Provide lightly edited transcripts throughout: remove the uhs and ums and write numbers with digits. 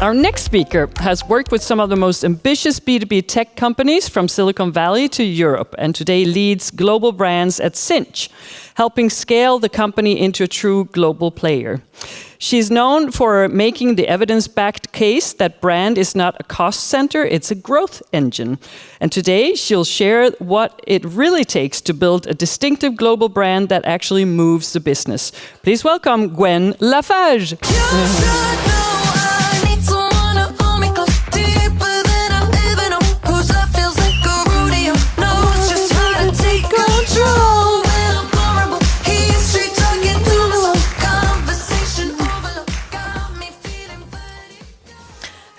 Our next speaker has worked with some of the most ambitious B2B tech companies from Silicon Valley to Europe, and today leads global brands at Sinch, helping scale the company into a true global player. She's known for making the evidence-backed case that brand is not a cost center, it's a growth engine. And today she'll share what it really takes to build a distinctive global brand that actually moves the business. Please welcome Gwen Lafage.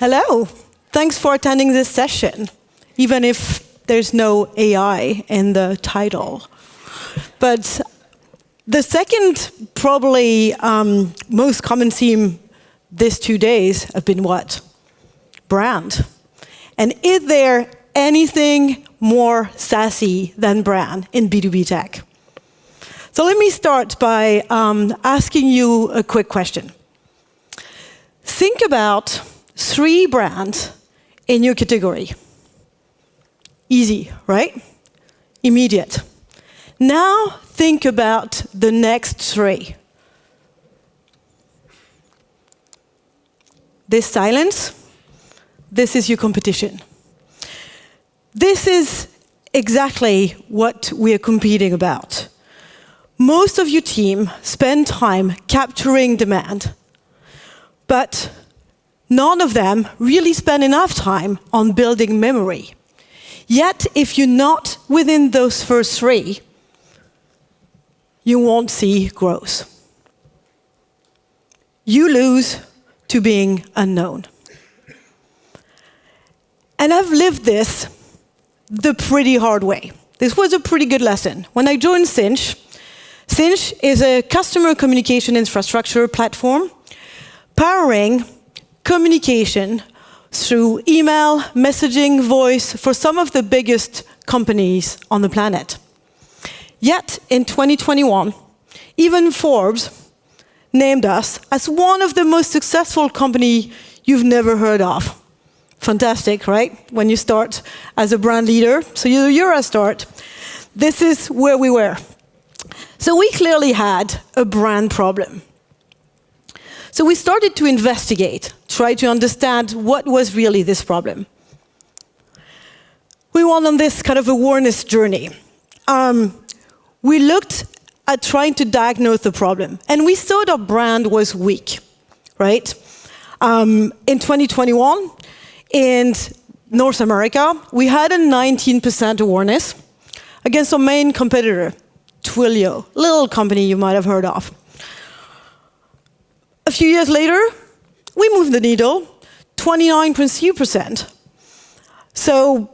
Hello, thanks for attending this session, even if there's no AI in the title. But the second, probably most common theme these 2 days have been what? Brand. And is there anything more sassy than brand in B2B tech? So let me start by asking you a quick question. Think about 3 brands in your category. Easy, right? Immediate. Now think about the next 3. This silence, this is your competition. This is exactly what we are competing about. Most of your team spend time capturing demand, but none of them really spend enough time on building memory. Yet, if you're not within those first 3, you won't see growth. You lose to being unknown. And I've lived this the pretty hard way. This was a pretty good lesson. When I joined Sinch, Sinch is a customer communication infrastructure platform powering communication through email, messaging, voice for some of the biggest companies on the planet. Yet, in 2021, even Forbes named us as one of the most successful companies you've never heard of. Fantastic, right? When you start as a brand leader, so you're a start. This is where we were. So we clearly had a brand problem. So we started to investigate, try to understand what was really this problem. We went on this kind of awareness journey. We looked at trying to diagnose the problem, and we saw that brand was weak, right? In 2021, in North America, we had a 19% awareness against our main competitor, Twilio, little company you might have heard of. A few years later, we moved the needle, 29.3%. So,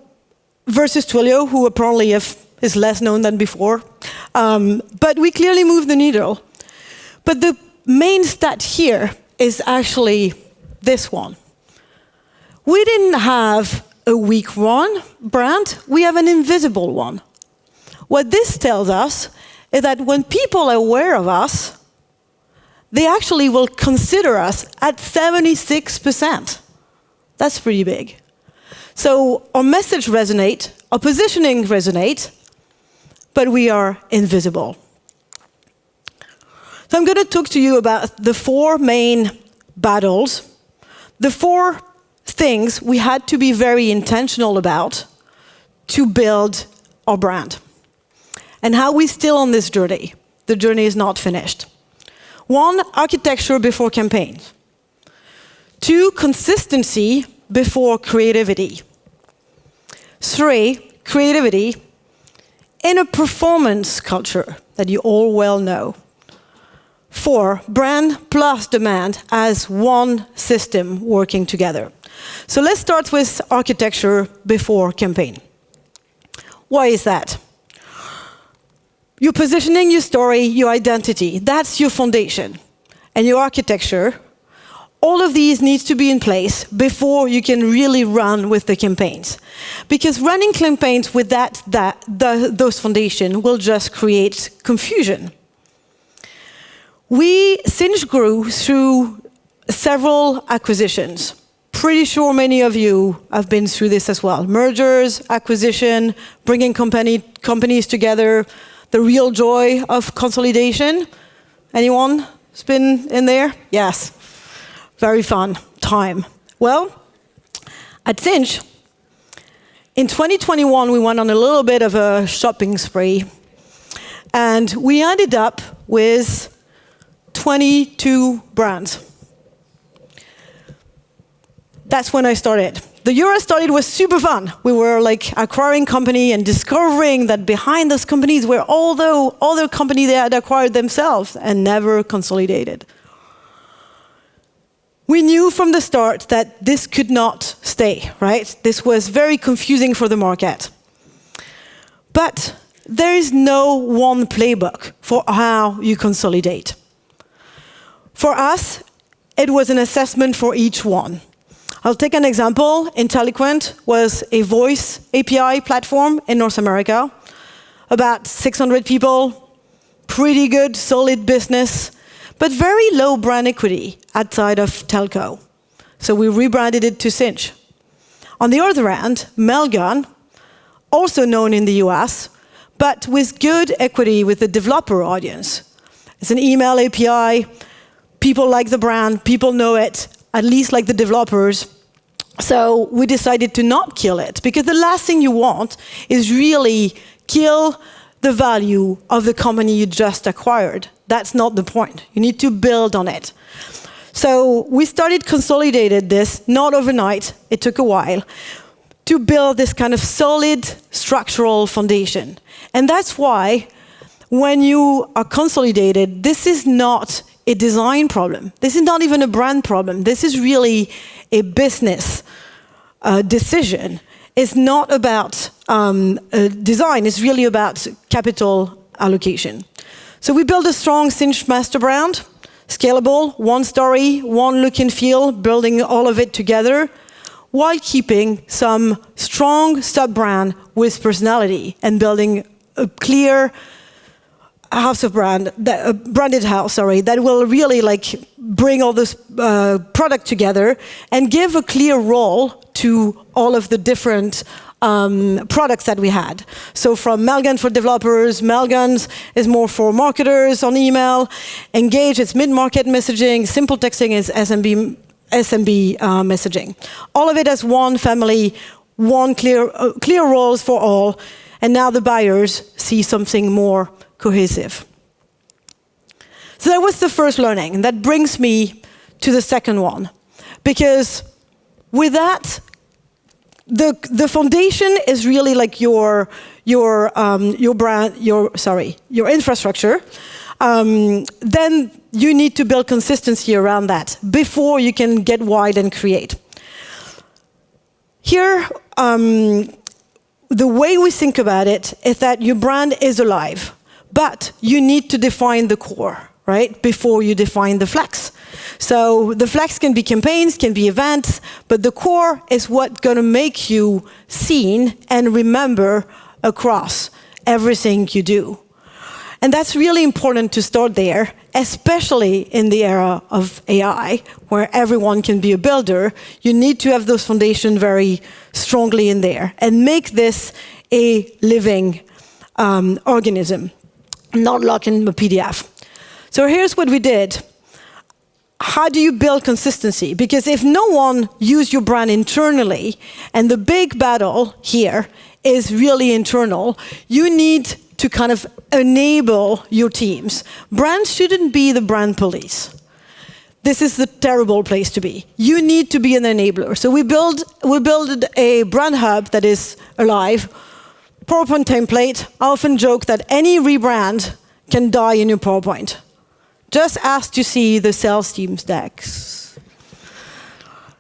versus Twilio, who apparently is less known than before. But we clearly moved the needle. But the main stat here is actually this one. We didn't have a weak brand, we have an invisible one. What this tells us is that when people are aware of us, they actually will consider us at 76%. That's pretty big. So our message resonates, our positioning resonates, but we are invisible. So I'm going to talk to you about the 4 main battles, the 4 things we had to be very intentional about to build our brand, and how we're still on this journey. The journey is not finished. 1, architecture before campaigns. 2, consistency before creativity. 3, creativity in a performance culture that you all well know. 4, brand plus demand as one system working together. So let's start with architecture before campaign. Why is that? Your positioning, your story, your identity, that's your foundation. And your architecture, all of these needs to be in place before you can really run with the campaigns. Because running campaigns with those foundations will just create confusion. Sinch grew through several acquisitions. pretty sure many of you have been through this as well. Mergers, acquisition, bringing companies together, the real joy of consolidation. Anyone has been in there? Yes. Very fun time. Well, at Sinch, in 2021, we went on a little bit of a shopping spree. And we ended up with 22 brands. That's when I started. The year I started was super fun. We were like acquiring company and discovering that behind those companies were all the other companies they had acquired themselves and never consolidated. We knew from the start that this could not stay, right? This was very confusing for the market. But there is no one playbook for how you consolidate. For us, it was an assessment for each one. I'll take an example. Intelliquent was a voice API platform in North America. About 600 people, pretty good, solid business, but very low brand equity outside of telco. So we rebranded it to Sinch. On the other hand, Mailgun, also known in the US, but with good equity with the developer audience. It's an email API. People like the brand, people know it, at least like the developers. So we decided to not kill it, because the last thing you want is really kill the value of the company you just acquired. That's not the point. You need to build on it. So we started consolidated this, not overnight, it took a while, to build this kind of solid structural foundation. And that's why when you are consolidated, this is not a design problem. This is not even a brand problem. This is really a business decision. It's not about design. It's really about capital allocation. So we built a strong Sinch master brand, scalable, one story, one look and feel, building all of it together, while keeping some strong sub-brand with personality and building a clear house of brand, branded house, that will really like bring all this product together and give a clear role to all of the different products that we had. So from Mailgun for developers, Mailguns is more for marketers on email, Engage, it's mid-market messaging, Simple Texting is SMB messaging. All of it as one family, one clear roles for all, and now the buyers see something more cohesive. So that was the first learning, and that brings me to the second one. Because with that, the foundation is really like your brand, your infrastructure. Then you need to build consistency around that before you can get wide and create. Here, the way we think about it is that your brand is alive. But you need to define the core, right, before you define the flex. So the flex can be campaigns, can be events, but the core is what's going to make you seen and remember across everything you do. And that's really important to start there, especially in the era of AI, where everyone can be a builder. You need to have those foundations very strongly in there and make this a living organism, not locked in a PDF. So here's what we did. How do you build consistency? Because if no one uses your brand internally, and the big battle here is really internal, you need to kind of enable your teams. Brands shouldn't be the brand police. This is the terrible place to be. You need to be an enabler. So we built a brand hub that is alive, PowerPoint template. I often joke that any rebrand can die in your PowerPoint. Just ask to see the sales team's decks.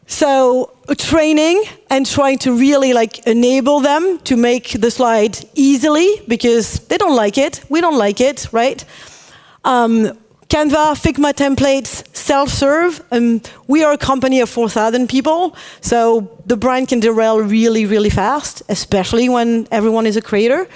So training and trying to really like enable them to make the slide easily, because they don't like it, we don't like it, right? Canva, Figma templates, self-serve. We are a company of 4,000 people, so the brand can derail really, really fast, especially when everyone is a creator.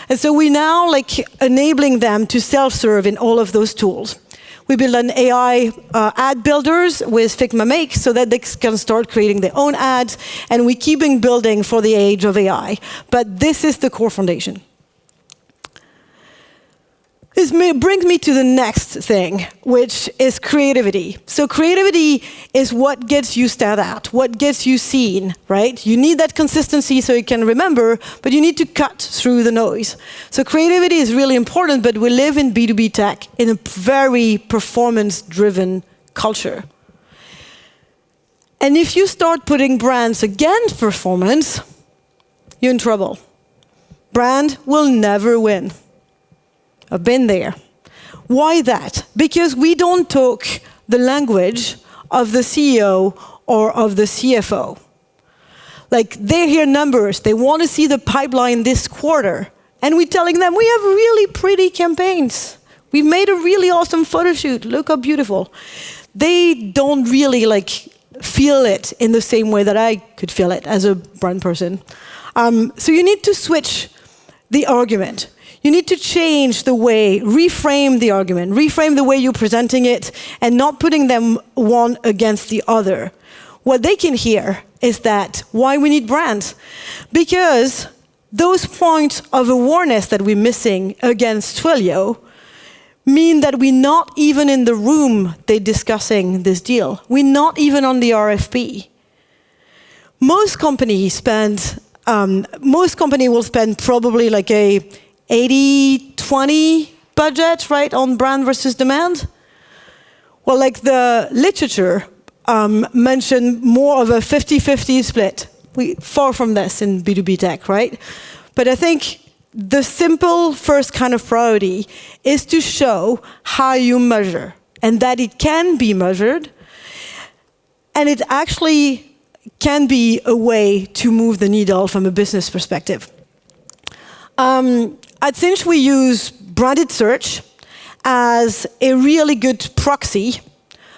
And so we now like enabling them to self-serve in all of those tools. We build an AI ad builders with Figma Make so that they can start creating their own ads, and we keep building for the age of AI. But this is the core foundation. This brings me to the next thing, which is creativity. So creativity is what gets you stand out, what gets you seen, right? You need that consistency so you can remember, but you need to cut through the noise. So creativity is really important, but we live in B2B tech in a very performance-driven culture. And if you start putting brands against performance, you're in trouble. Brand will never win. I've been there. Why that? Because we don't talk the language of the CEO or of the CFO. Like, they hear numbers, they want to see the pipeline this quarter, and we're telling them, we have really pretty campaigns. We've made a really awesome photo shoot, look how beautiful. They don't really feel it in the same way that I could feel it as a brand person. So you need to switch the argument. You need to change the way, reframe the argument, reframe the way you're presenting it, and not putting them one against the other. What they can hear is that why we need brands. Because those points of awareness that we're missing against Twilio mean that we're not even in the room they're discussing this deal. We're not even on the RFP. Most companies will spend probably like a 80-20 budget, right, on brand versus demand. Well, like the literature mentioned more of a 50-50 split. We far from this in B2B tech, right? But I think the simple first kind of priority is to show how you measure, and that it can be measured, and it actually can be a way to move the needle from a business perspective. At Sinch, we use branded search as a really good proxy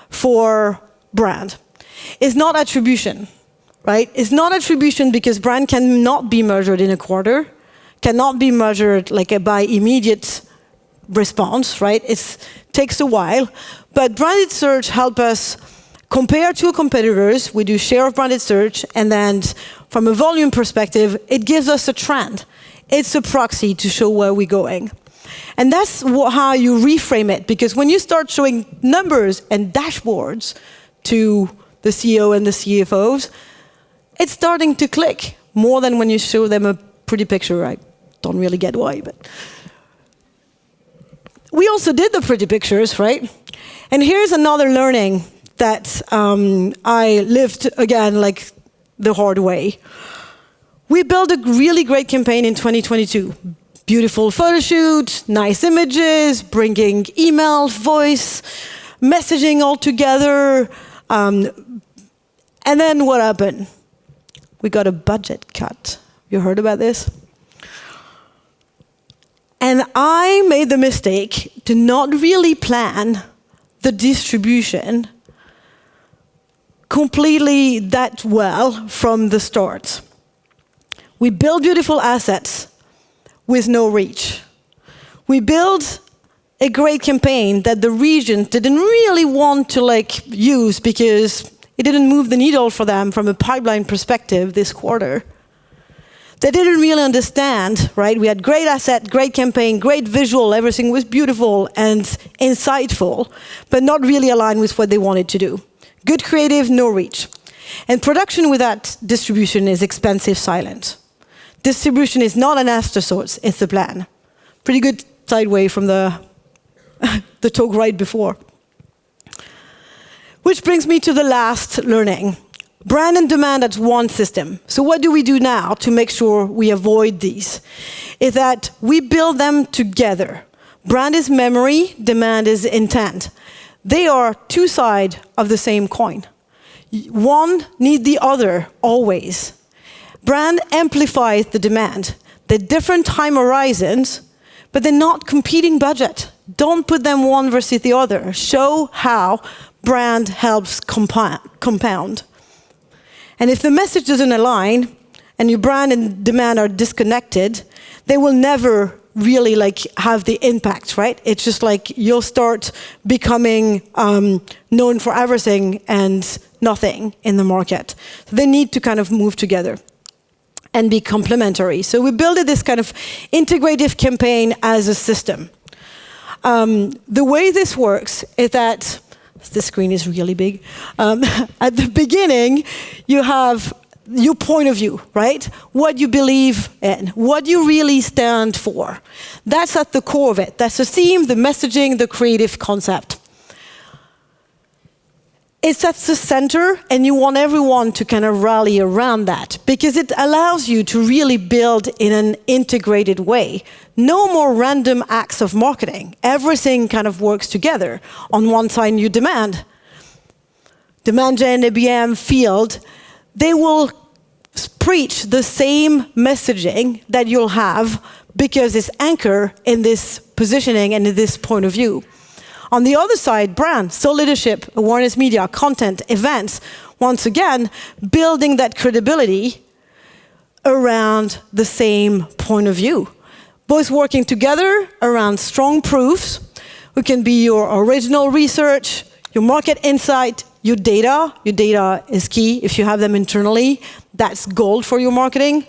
for brand. It's not attribution, right? It's not attribution because brand cannot be measured in a quarter, cannot be measured by immediate response, right? It takes a while. But branded search helps us compare to competitors. We do share of branded search, and then from a volume perspective, it gives us a trend. It's a proxy to show where we're going. And that's how you reframe it, because when you start showing numbers and dashboards to the CEO and the CFOs, it's starting to click more than when you show them a pretty picture. I don't really get why, but we also did the pretty pictures, right? And here's another learning that I lived, again, the hard way. We built a really great campaign in 2022. Beautiful photo shoot, nice images, bringing email, voice, messaging all together. And then what happened? We got a budget cut. You heard about this? And I made the mistake to not really plan the distribution completely that well from the start. We build beautiful assets with no reach. We build a great campaign that the region didn't really want to use because it didn't move the needle for them from a pipeline perspective this quarter. They didn't really understand, right? We had great asset, great campaign, great visual, everything was beautiful and insightful, but not really aligned with what they wanted to do. Good creative, no reach. And production without distribution is expensive, silent. Distribution is not an afterthought, it's the plan. Pretty good sideway from the talk right before. Which brings me to the last learning. Brand and demand as one system. So what do we do now to make sure we avoid these? Is that we build them together. Brand is memory, demand is intent. They are two sides of the same coin. One needs the other, always. Brand amplifies the demand. They're different time horizons, but they're not competing budget. Don't put them one versus the other. Show how brand helps compound. And if the message doesn't align, and your brand and demand are disconnected, they will never really like have the impact, right? It's just like you'll start becoming known for everything and nothing in the market. So they need to kind of move together and be complementary. So we built this kind of integrative campaign as a system. The way this works is that, the screen is really big. At the beginning, you have your point of view, right? What you believe in, what you really stand for. That's at the core of it. That's the theme, the messaging, the creative concept. It's at the center, and you want everyone to kind of rally around that because it allows you to really build in an integrated way. No more random acts of marketing. Everything kind of works together. On one side, you demand gen, ABM, field. They will preach the same messaging that you'll have because it's anchored in this positioning and in this point of view. On the other side, brand, so leadership, awareness media, content, events, once again, building that credibility around the same point of view. Both working together around strong proofs, who can be your original research, your market insight, your data. Your data is key. If you have them internally, that's gold for your marketing.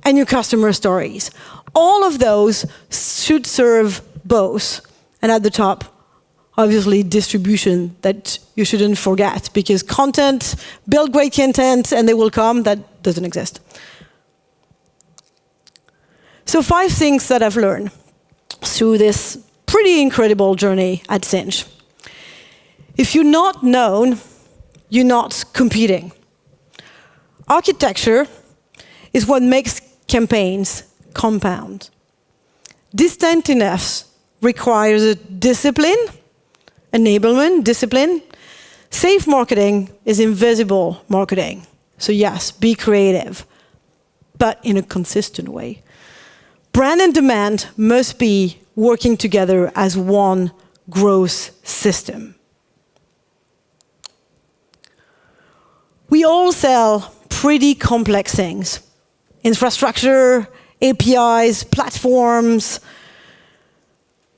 And your customer stories. All of those should serve both. And at the top, obviously, distribution that you shouldn't forget, because content, build great content, and they will come, that doesn't exist. So 5 things that I've learned through this pretty incredible journey at Sinch. If you're not known, you're not competing. Architecture is what makes campaigns compound. Distinctiveness requires a discipline, enablement, discipline. Safe marketing is invisible marketing. So yes, be creative, but in a consistent way. Brand and demand must be working together as one growth system. We all sell pretty complex things. Infrastructure, APIs, platforms.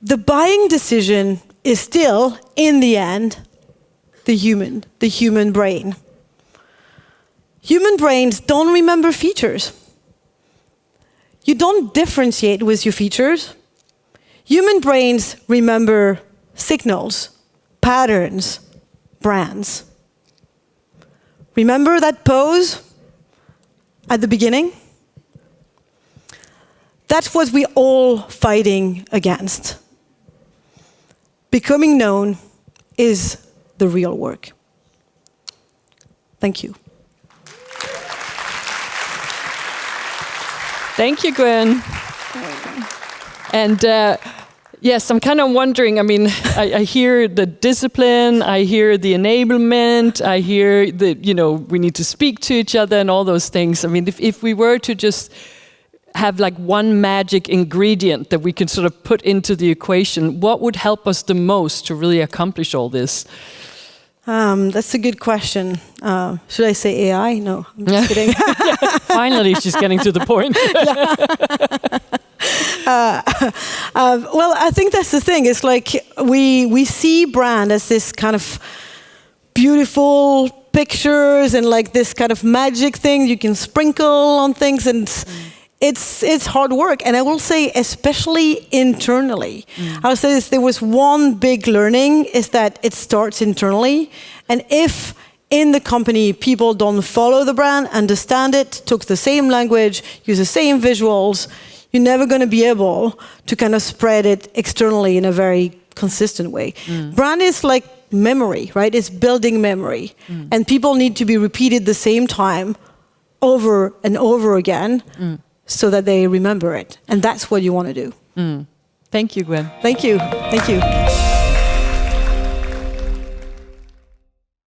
The buying decision is still, in the end, the human brain. Human brains don't remember features. You don't differentiate with your features. Human brains remember signals, patterns, brands. Remember that pose at the beginning? That's what we're all fighting against. Becoming known is the real work. Thank you. Thank you, Gwen. And yes, I'm kind of wondering, I mean, I hear the discipline, I hear the enablement, I hear the, we need to speak to each other and all those things. I mean, if we were to just have like one magic ingredient that we can sort of put into the equation, what would help us the most to really accomplish all this? That's a good question. Should I say AI? No, I'm just kidding. Finally, she's getting to the point. Well, I think that's the thing. It's like we see brand as this kind of beautiful pictures and like this kind of magic thing you can sprinkle on things, and it's hard work. And I will say, especially internally, I'll say this, there was one big learning, is that it starts internally. And if in the company people don't follow the brand, understand it, talk the same language, use the same visuals, you're never going to be able to kind of spread it externally in a very consistent way. Brand is like memory, right? It's building memory. And people need to be repeated the same time over and over again so that they remember it. And that's what you want to do. Thank you, Gwen. Thank you. Thank you.